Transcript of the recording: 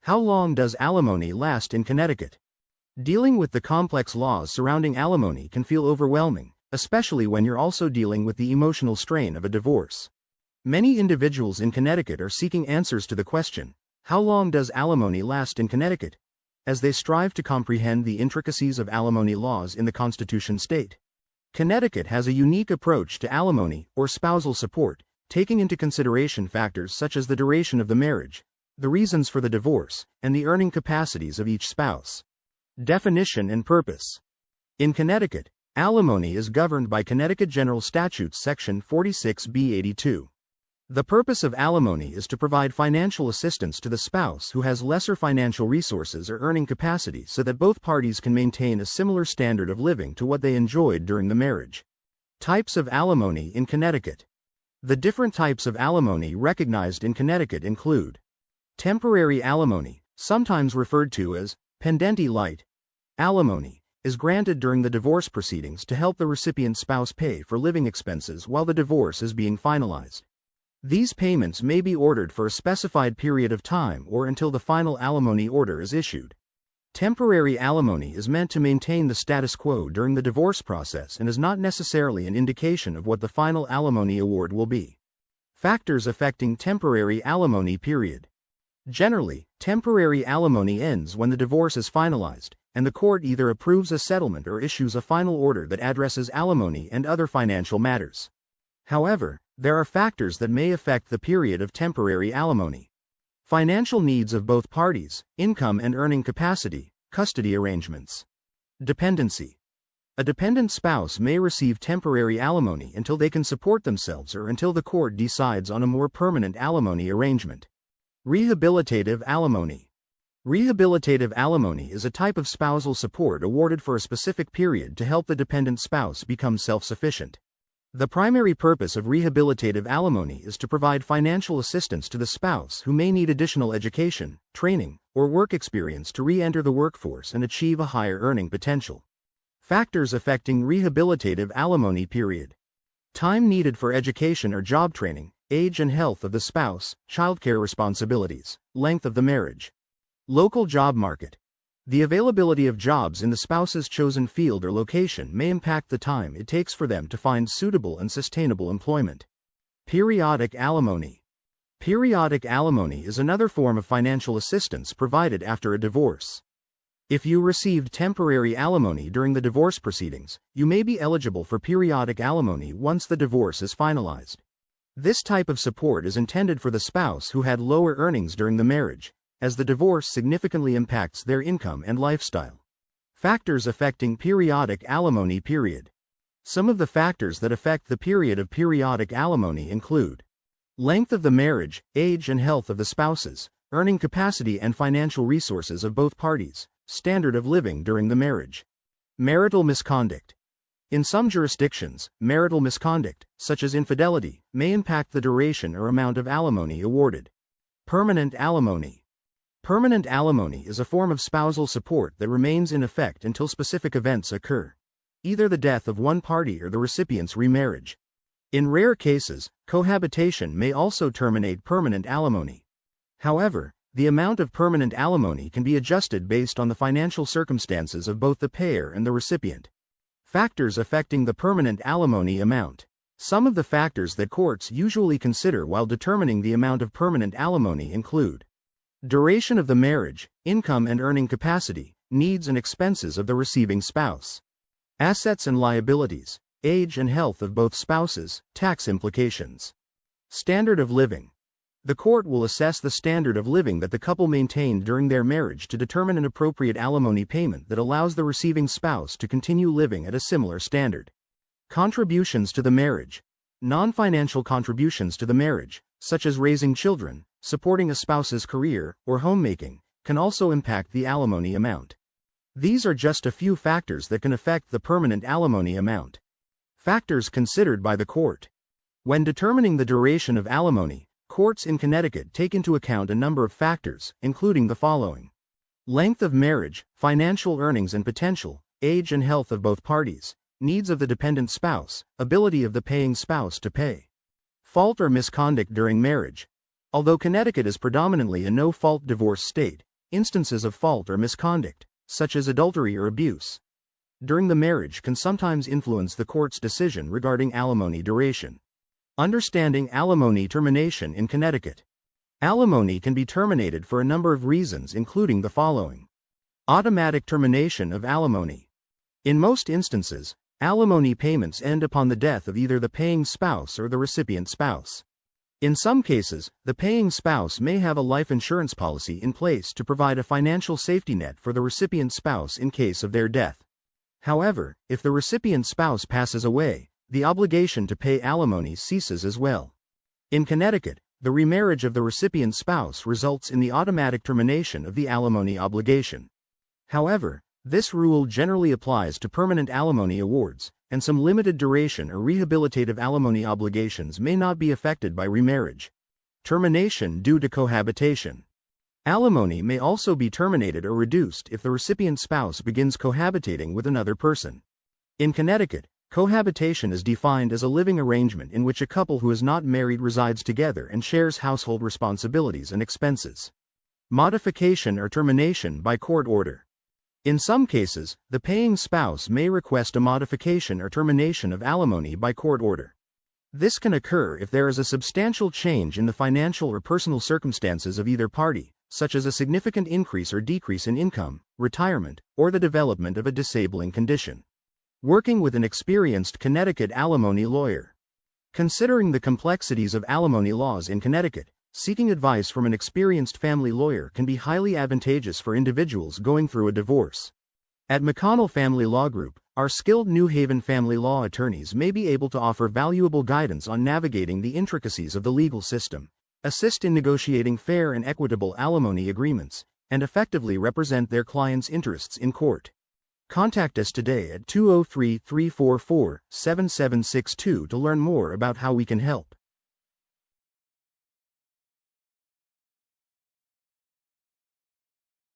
How long does alimony last in Connecticut? Dealing with the complex laws surrounding alimony can feel overwhelming, especially when you're also dealing with the emotional strain of a divorce. Many individuals in Connecticut are seeking answers to the question, how long does alimony last in Connecticut? As they strive to comprehend the intricacies of alimony laws in the Constitution state. Connecticut has a unique approach to alimony, or spousal support, taking into consideration factors such as the duration of the marriage, the reasons for the divorce, and the earning capacities of each spouse. Definition and purpose. In Connecticut, alimony is governed by Connecticut General Statutes Section 46B82. The purpose of alimony is to provide financial assistance to the spouse who has lesser financial resources or earning capacity so that both parties can maintain a similar standard of living to what they enjoyed during the marriage. Types of alimony in Connecticut. The different types of alimony recognized in Connecticut include temporary alimony, sometimes referred to as pendenti light. Alimony is granted during the divorce proceedings to help the recipient spouse pay for living expenses while the divorce is being finalized. These payments may be ordered for a specified period of time or until the final alimony order is issued. Temporary alimony is meant to maintain the status quo during the divorce process and is not necessarily an indication of what the final alimony award will be. Factors affecting temporary alimony period. Generally, temporary alimony ends when the divorce is finalized, and the court either approves a settlement or issues a final order that addresses alimony and other financial matters. However, there are factors that may affect the period of temporary alimony. Financial needs of both parties, income and earning capacity, custody arrangements. Dependency. A dependent spouse may receive temporary alimony until they can support themselves or until the court decides on a more permanent alimony arrangement. Rehabilitative alimony. Rehabilitative alimony is a type of spousal support awarded for a specific period to help the dependent spouse become self-sufficient. The primary purpose of rehabilitative alimony is to provide financial assistance to the spouse who may need additional education, training, or work experience to re-enter the workforce and achieve a higher earning potential. Factors affecting rehabilitative alimony period. Time needed for education or job training, age and health of the spouse, childcare responsibilities, length of the marriage. Local job market. The availability of jobs in the spouse's chosen field or location may impact the time it takes for them to find suitable and sustainable employment. Periodic alimony. Periodic alimony is another form of financial assistance provided after a divorce. If you received temporary alimony during the divorce proceedings, you may be eligible for periodic alimony once the divorce is finalized. This type of support is intended for the spouse who had lower earnings during the marriage, as the divorce significantly impacts their income and lifestyle. Factors affecting periodic alimony period. Some of the factors that affect the period of periodic alimony include length of the marriage, age and health of the spouses, earning capacity and financial resources of both parties, standard of living during the marriage. Marital misconduct. In some jurisdictions, marital misconduct, such as infidelity, may impact the duration or amount of alimony awarded. Permanent alimony. Permanent alimony is a form of spousal support that remains in effect until specific events occur, either the death of one party or the recipient's remarriage. In rare cases, cohabitation may also terminate permanent alimony. However, the amount of permanent alimony can be adjusted based on the financial circumstances of both the payer and the recipient. Factors affecting the permanent alimony amount. Some of the factors that courts usually consider while determining the amount of permanent alimony include duration of the marriage, income and earning capacity, needs and expenses of the receiving spouse, assets and liabilities, age and health of both spouses, tax implications. Standard of living. The court will assess the standard of living that the couple maintained during their marriage to determine an appropriate alimony payment that allows the receiving spouse to continue living at a similar standard. Contributions to the marriage. Non-financial contributions to the marriage, such as raising children, supporting a spouse's career, or homemaking, can also impact the alimony amount. These are just a few factors that can affect the permanent alimony amount. Factors considered by the court. When determining the duration of alimony, courts in Connecticut take into account a number of factors, including the following: length of marriage, financial earnings and potential, age and health of both parties, needs of the dependent spouse, ability of the paying spouse to pay. Fault or misconduct during marriage. Although Connecticut is predominantly a no-fault divorce state, instances of fault or misconduct, such as adultery or abuse, during the marriage can sometimes influence the court's decision regarding alimony duration. Understanding alimony termination in Connecticut. Alimony can be terminated for a number of reasons, including the following. Automatic termination of alimony. In most instances, alimony payments end upon the death of either the paying spouse or the recipient spouse. In some cases, the paying spouse may have a life insurance policy in place to provide a financial safety net for the recipient spouse in case of their death. However, if the recipient spouse passes away, the obligation to pay alimony ceases as well. In Connecticut, the remarriage of the recipient spouse results in the automatic termination of the alimony obligation. However, this rule generally applies to permanent alimony awards, and some limited duration or rehabilitative alimony obligations may not be affected by remarriage. Termination due to cohabitation. Alimony may also be terminated or reduced if the recipient spouse begins cohabitating with another person. In Connecticut, cohabitation is defined as a living arrangement in which a couple who is not married resides together and shares household responsibilities and expenses. Modification or termination by court order. In some cases, the paying spouse may request a modification or termination of alimony by court order. This can occur if there is a substantial change in the financial or personal circumstances of either party, such as a significant increase or decrease in income, retirement, or the development of a disabling condition. Working with an experienced Connecticut alimony lawyer. Considering the complexities of alimony laws in Connecticut, seeking advice from an experienced family lawyer can be highly advantageous for individuals going through a divorce. At McConnell Family Law Group, our skilled New Haven family law attorneys may be able to offer valuable guidance on navigating the intricacies of the legal system, assist in negotiating fair and equitable alimony agreements, and effectively represent their clients' interests in court. Contact us today at 203-344-7762 to learn more about how we can help.